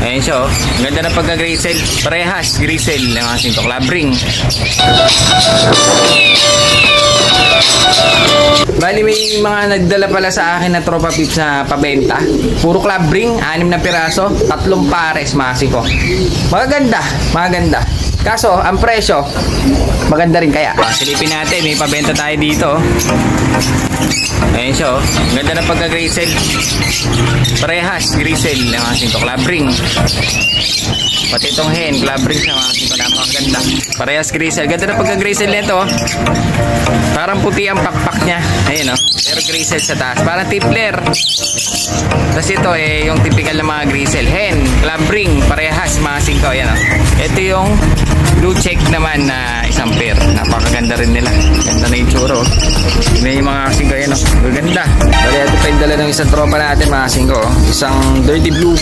Ayan siya oh. Ganda na pagka-grisel. Parehas, grisel ng mga 5 club ring. Bali may mga nagdala pala sa akin na tropa pips na pabenta. Puro club ring, 6 na piraso, 3 pares mga 5. Magaganda. Kaso, ang presyo, maganda rin kaya. Silipin natin, may pabenta tayo dito. Ayan siya oh. Ganda na pagka-grisel. Parehas, grisel ng mga 5 club ring. Pati itong hen, club ring sa mga 5, napakaganda. Parehas grisel. Ganda na pagka-grisel nito oh. Parang puti ang pakpak niya. Ayan oh. Pero grisel sa taas. Parang tipler. Tapos ito eh, yung typical na mga grisel. Hen, club ring, parehas mga 5. Ayan oh. Ito yung blue check naman na 1 pair. Napakaganda rin nila. Ganda na yung tsuro. May mga 5 yan oh. Ganda. Bali ito pa yung dala ng isang tropa natin mga 5 oh. Isang dirty blue